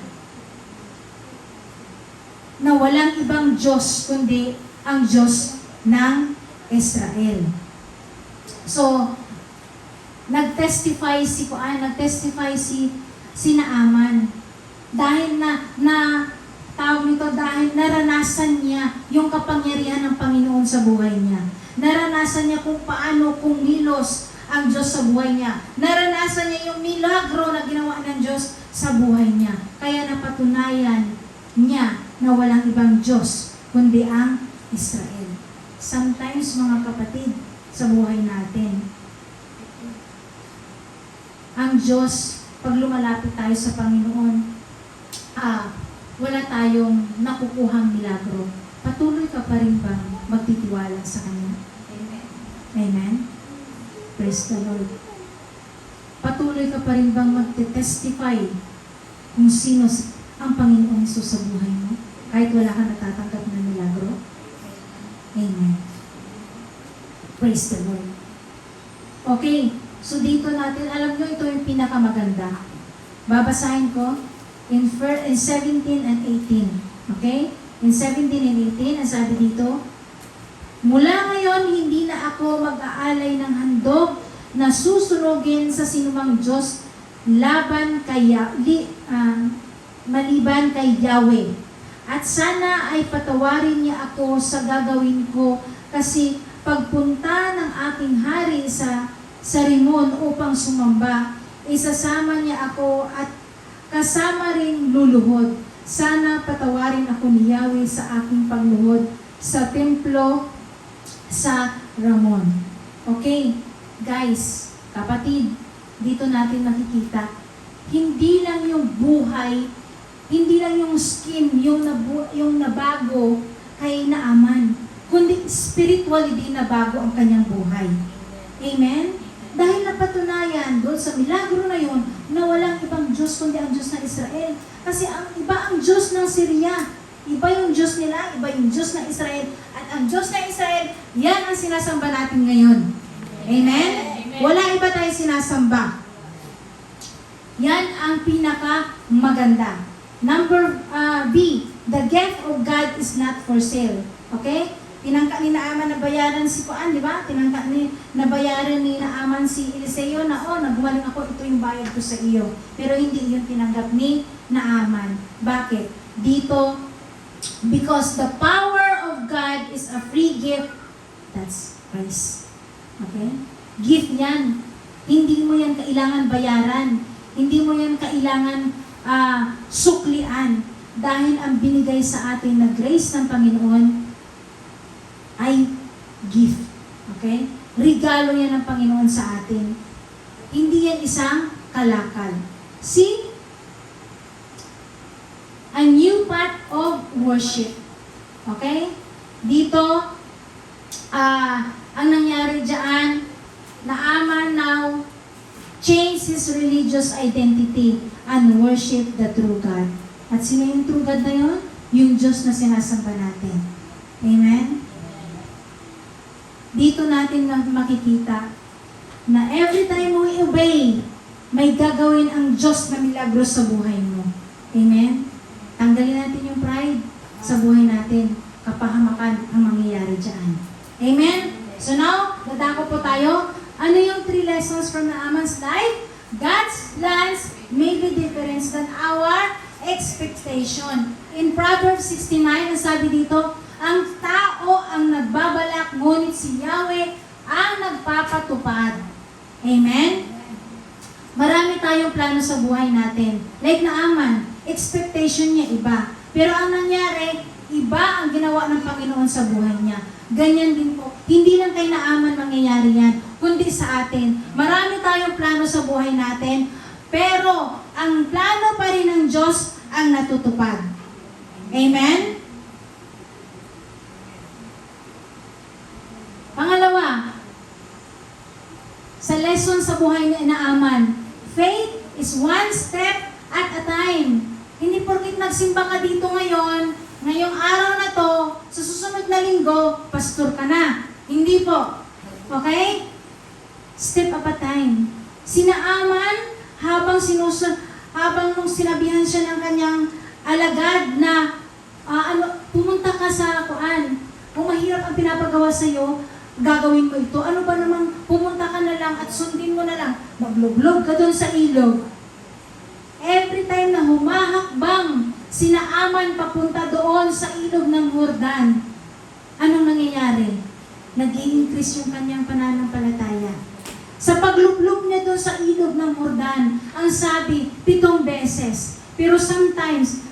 na walang ibang Diyos kundi ang Diyos ng Israel. So, nagtestify si Naaman dahil dahil naranasan niya yung kapangyarihan ng Panginoon sa buhay niya. Naranasan niya kung paano kumilos ang Diyos sa buhay niya. Naranasan niya yung milagro na ginawa ng Diyos sa buhay niya. Kaya napatunayan niya na walang ibang Diyos kundi ang Israel. Sometimes, mga kapatid, sa buhay natin, ang Diyos, pag lumalapit tayo sa Panginoon, wala tayong nakukuhang milagro. Patuloy ka pa rin bang magtitiwala sa Kanya? Amen. Amen? Praise the Lord. Patuloy ka pa rin bang magte-testify kung sino ang Panginoon Hesus sa buhay mo? Kahit wala ka natatanggap na milagro? Amen. Praise the Lord. Okay, so dito natin, alam nyo, ito yung pinakamaganda. Babasahin ko in 17 and 18. Okay? In 17 and 18, ang sabi dito, mula ngayon, hindi na ako mag-aalay ng handog na susunugin sa sinumang Diyos maliban kay Yahweh. At sana ay patawarin niya ako sa gagawin ko kasi pagpunta ng aking hari sa Rimon upang sumamba, isasama niya ako at kasama ring luluhod. Sana patawarin ako ni Yahweh sa aking pagluhod sa templo sa Ramon. Okay, guys, kapatid, dito natin makikita, hindi lang yung buhay, hindi lang yung scheme, yung nabago kay Naaman, kundi spiritually din nabago ang kanyang buhay. Amen? Dahil napatunayan doon sa milagro na yon na walang ibang Diyos kundi ang Diyos ng Israel. Kasi ang iba ang Diyos ng Syria. Iba yung Diyos nila, iba yung Diyos ng Israel. At ang Diyos ng Israel, yan ang sinasamba natin ngayon. Amen? Wala iba tayo sinasamba. Yan ang pinaka maganda. Number B, the gift of God is not for sale. Okay? Tinangka ni Naaman na bayaran si Kuan, di ba? Tinangka ni nabayaran ni Naaman si Eliseo na, nagwaling ako, ito yung bayad ko sa iyo. Pero hindi yun tinanggap ni Naaman. Bakit? Dito, because the power of God is a free gift, that's Christ. Okay? Gift yan. Hindi mo yan kailangan bayaran. Hindi mo yan kailangan suklian. Dahil ang binigay sa atin na grace ng Panginoon ay gift. Okay? Regalo yan ng Panginoon sa atin. Hindi yan isang kalakal. See? A new path of worship. Okay? Dito, ang nangyari dyan, Naaman now changed his religious identity and worship the true God. At sino yung true God na yun? Yung Diyos na sinasamba natin. Amen? Dito natin makikita na every time mo i-obey, may gagawin ang Diyos na milagro sa buhay mo. Amen? Tanggalin natin yung pride sa buhay natin. Kapahamakan ang mangyayari dyan. Amen? So now, dadako po tayo. Ano yung 3 lessons from Naaman's life? God's plans may be different than our expectation. In Proverbs 69, ang sabi dito, ang tao ang nagbabalak, ngunit si Yahweh ang nagpapatupad. Amen? Marami tayong plano sa buhay natin. Like Naaman, expectation niya iba. Pero ang nangyari, iba ang ginawa ng Panginoon sa buhay niya. Ganyan din po. Hindi lang kay Naaman mangyayari yan, kundi sa atin. Marami tayong plano sa buhay natin, pero ang plano pa rin ng Diyos ang natutupad. Amen? Pangalawa, sa lesson sa buhay ni Naaman, faith is one step at a time. Hindi porkit nagsimba ka dito ngayon, ngayong araw na to, sa susunod na linggo, pastor ka na. Hindi po. Okay? Step at a time. Si Naaman, habang nung sinabihan siya ng kanyang alagad na pumunta ka sa kuan. Kung mahirap ang pinapagawa sa iyo, gagawin mo ito. Ano ba namang pumunta ka na lang at sundin mo na lang. Maglublog ka doon sa ilog. Every time na humahakbang si Naaman papunta doon sa ilog ng Jordan, anong nangyayari? Nag-i-increase yung kanyang pananampalataya. Sa paglublog niya doon sa ilog ng Jordan, ang sabi, 7 beses. Pero sometimes,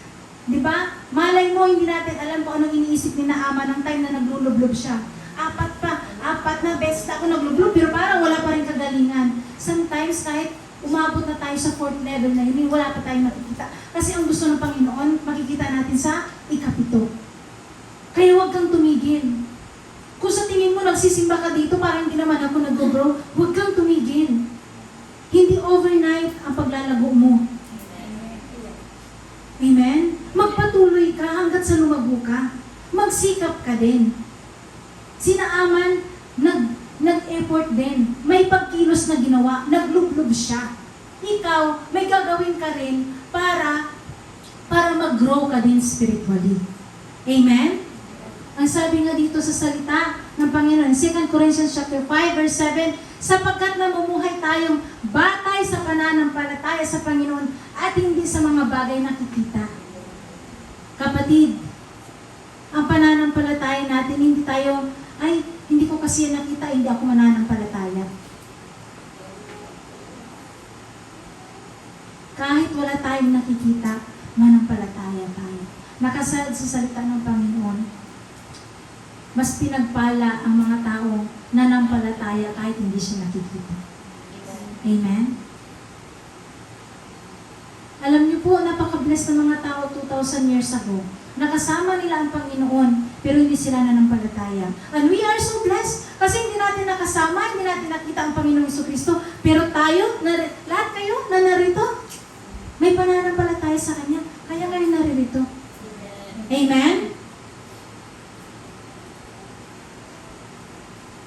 di ba, malay mo, hindi natin alam kung anong iniisip ni Naaman ng time na naglulublob siya. 4 na beses na ako naglublob, pero parang wala pa rin kagalingan. Sometimes, kahit umabot na tayo sa 4th level na yun, wala pa tayong makikita. Kasi ang gusto ng Panginoon, makikita natin sa ikapito. Kaya huwag kang tumigil. Kung sa tingin mo nagsisimba ka dito, parang hindi naman ako nag-grow, huwag kang tumigil. Hindi overnight ang paglalago mo. Amen? Magpatuloy ka hanggat sa lumago ka. Magsikap ka din. Si Naaman, nag-effort din. May pagkilos na ginawa. Naglublob siya. Ikaw, may gagawin ka rin para mag-grow ka din spiritually. Amen? Ang sabi nga dito sa salita ng Panginoon, 2 Corinthians chapter 5, verse 7, sapagkat namumuhay tayong batay sa pananampalataya sa Panginoon at hindi sa mga bagay na nakikita. Kapatid, ang pananampalataya natin, hindi tayo, hindi ko kasi nakita, hindi ako mananampalataya. Kahit wala tayong nakikita, manampalataya tayo. Nakasaad sa salita ng Panginoon. mas pinagpala ang mga tao nanampalataya kahit hindi siya nakikita. Amen? Alam niyo po, napaka-bless ng mga tao 2,000 years ago. Nakasama nila ang Panginoon, pero hindi sila nanampalataya. And we are so blessed kasi hindi natin nakasama, hindi natin nakita ang Panginoong Jesucristo, pero tayo, lahat kayo na narito, may pananampalataya sa Kanya, kaya kayo naririto. Amen?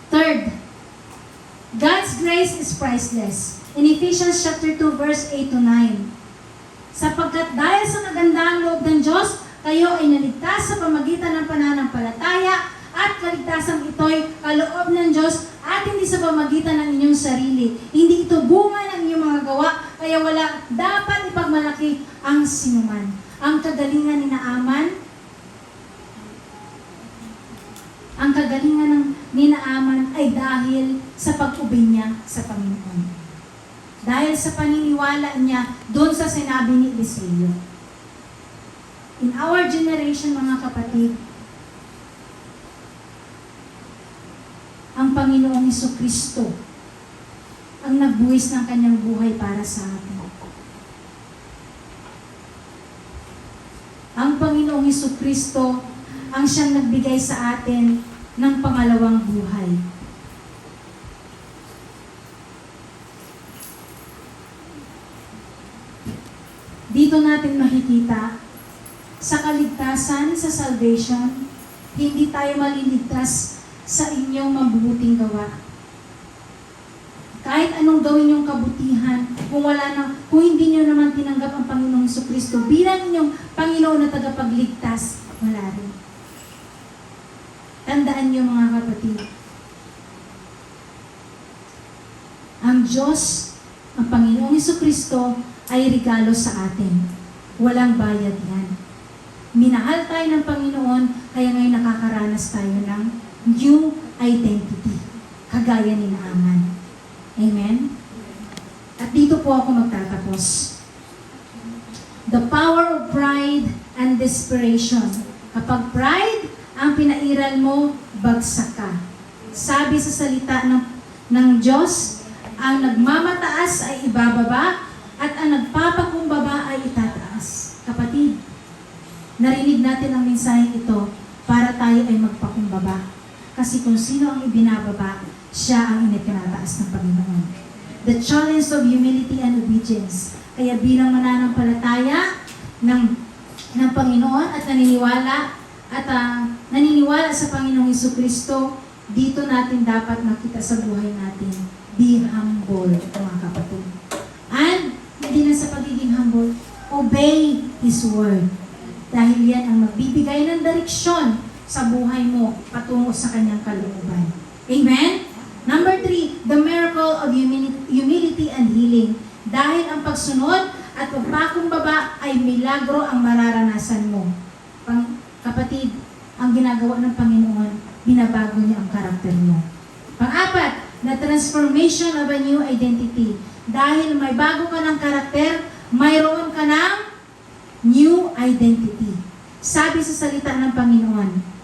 Third, God's grace is priceless. In Ephesians chapter 2, verse 8 to 9. Sapagkat dahil sa kagandahang loob ng Diyos, kayo ay naligtas sa pamagitan ng pananampalataya at kaligtasan ito'y kaloob ng Diyos at hindi sa pamagitan ng inyong sarili. Hindi ito bunga ng inyong mga gawa, kaya wala dapat ipagmalaki ang sinuman. Ang kagalingan ni Naaman, ng Naaman ay dahil sa pag-ubing niya sa Panginoon. Dahil sa paniniwala niya doon sa sinabi ni Eliseo. In our generation, mga kapatid, ang Panginoong Jesucristo ang nagbuwis ng kanyang buhay para sa atin. Ang Panginoong Jesucristo ang siyang nagbigay sa atin ng pangalawang buhay. Dito natin makikita sa kaligtasan, sa salvation, hindi tayo maliligtas sa inyong mabubuting gawa. Kahit anong gawin yung kabutihan, kung hindi nyo naman tinanggap ang Panginoong Jesucristo bilang inyong Panginoon na tagapagligtas, wala rin. Tandaan nyo mga kapatid, ang Diyos, ang Panginoong Jesucristo ay regalo sa atin. Walang bayad yan. Minahal tayo ng Panginoon, kaya ngayon nakakaranas tayo ng new identity. Kagaya ni Naaman. Amen? At dito po ako magtatapos. The power of pride and desperation. Kapag pride ang pinairal mo, bagsak ka. Sabi sa salita ng Diyos, ang nagmamataas ay ibababa at ang nagpapakumbaba ay itataas. Kapatid, narinig natin ang mensahe ito para tayo ay magpakumbaba. Kasi kung sino ang ibinababa, siya ang initinataas ng Panginoon. The challenge of humility and obedience. Kaya bilang mananampalataya ng Panginoon at naniniwala sa Panginoong Jesucristo, dito natin dapat makita sa buhay natin. Be humble, mga kapatid. And, hindi na sa pagiging humble, obey His word. Dahil yan ang magbibigay ng direksyon sa buhay mo patungo sa kanyang kalooban. Amen? Number 3, the miracle of humility and healing. Dahil ang pagsunod at pagpakumbaba ay milagro ang mararanasan mo. Kapatid, ang ginagawa ng Panginoon, binabago niya ang karakter mo. Pang-apat, the transformation of a new identity. Dahil may bago ka ng karakter, mayroon ka ng new identity. Sabi sa salita ng Panginoon,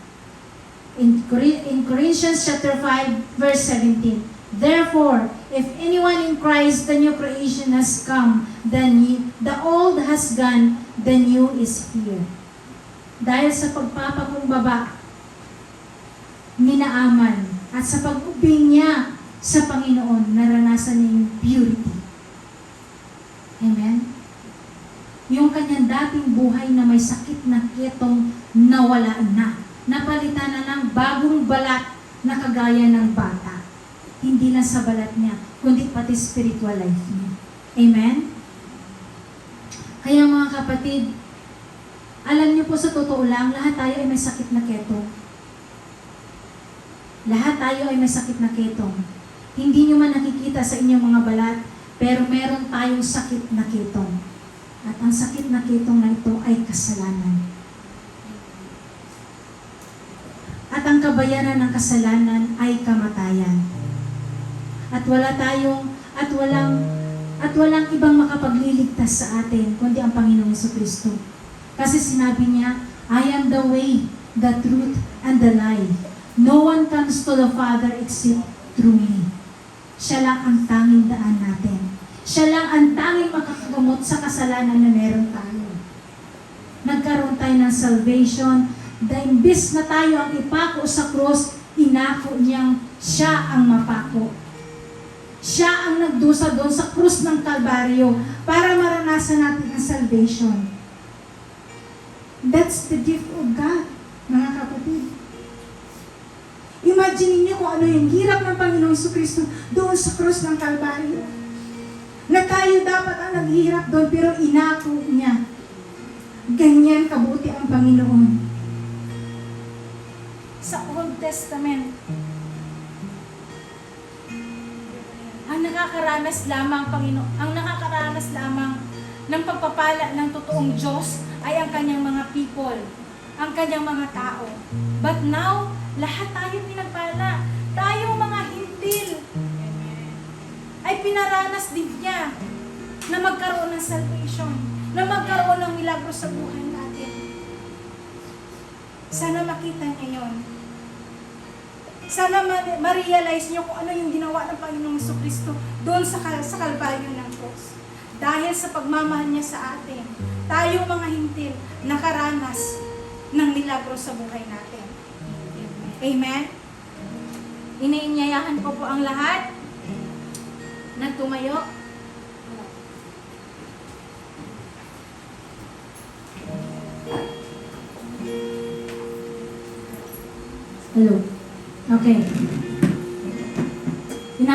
in Corinthians chapter 5, verse 17, therefore, if anyone in Christ, the new creation has come, then the old has gone, the new is here. Dahil sa pagpapakumbaba ni Naaman at sa pag-ubing niya sa Panginoon, naranasan niya yung purity. Amen? Yung kanyang dating buhay na may sakit na ketong nawala na. Napalitan na ng bagong balat na kagaya ng bata. Hindi lang sa balat niya, kundi pati spiritual life niya. Amen? Kaya mga kapatid, alam niyo po sa totoo lang, lahat tayo ay may sakit na ketong. Lahat tayo ay may sakit na ketong. Hindi niyo man nakikita sa inyong mga balat, pero meron tayong sakit na ketong. At ang sakit na ketong na ito ay kasalanan. At ang kabayaran ng kasalanan ay kamatayan. At walang ibang makapagliligtas sa atin kundi ang Panginoong Jesucristo. Kasi sinabi niya, I am the way, the truth, and the life. No one comes to the Father except through me. Siya lang ang tanging daan natin. Siya lang ang tanging makakagamot sa kasalanan na meron tayo. Nagkaroon tayo ng salvation, dahil imbis na tayo ang ipako sa krus, inako niyang siya ang mapako. Siya ang nagdusa doon sa krus ng Kalbaryo para maranasan natin ang salvation. That's the gift of God, mga kapatid. Imagine niyo kung ano yung hirap ng Panginoong Jesucristo doon sa krus ng Kalbaryo. Na tayo dapat ang naghihirap doon, pero inako niya. Ganyan kabuti ang Panginoon. Sa Old Testament, ang nakakaranas lamang ng pagpapala ng totoong Diyos ay ang kanyang mga people, ang kanyang mga tao. But now, lahat tayo pinagpala. Tayo mga hintil ay pinaranas din niya na magkaroon ng salvation, na magkaroon ng milagro sa buhay natin. Sana makita niyo yun. Sana ma-realize niyo kung ano yung ginawa ng Panginoong Jesucristo doon sa Kalbaryo ng cross. Dahil sa pagmamahal niya sa atin, tayo mga hintil nakaranas ng milagro sa buhay natin. Amen? Iniinyayahan ko po ang lahat na tumayo. Hello. Okay.